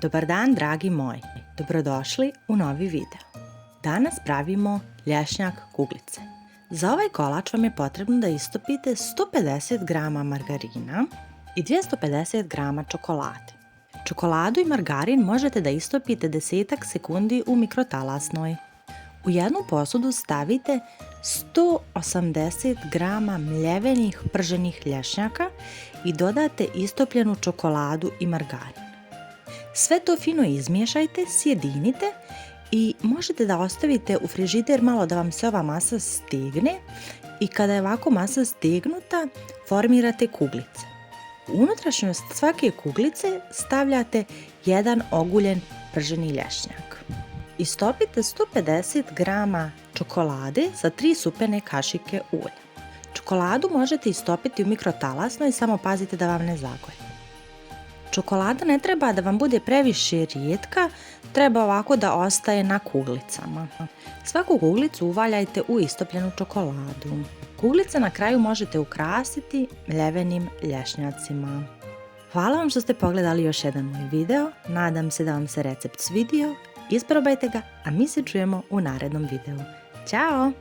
Dobar dan, dragi moji. Dobrodošli u novi video. Danas pravimo lješnjak kuglice. Za ovaj kolač vam je potrebno da istopite 150 g margarina i 250 g čokolade. Čokoladu i margarin možete da istopite 10 sekundi u mikrotalasnoj. U jednu posudu stavite 180 g mljevenih prženih lješnjaka i dodate istopljenu čokoladu i margarin. Sve to fino izmiješajte, sjedinite i možete da ostavite u frižider malo da vam se ova masa stegne i kada je ovako masa stegnuta, formirate kuglice. U unutrašnjost svake kuglice stavljate jedan oguljen prženi lješnjak. Istopite 150 g čokolade sa 3 supene kašike ulja. Čokoladu možete istopiti u mikrotalasnoj, samo pazite da vam ne zagori. Čokolada ne treba da vam bude previše rijetka, treba ovako da ostaje na kuglicama. Svaku kuglicu uvaljajte u istopljenu čokoladu. Kuglice na kraju možete ukrasiti mljevenim lješnjacima. Hvala vam što ste pogledali još jedan moj video, nadam se da vam se recept svidio, isprobajte ga, a mi se čujemo u narednom videu. Ćao!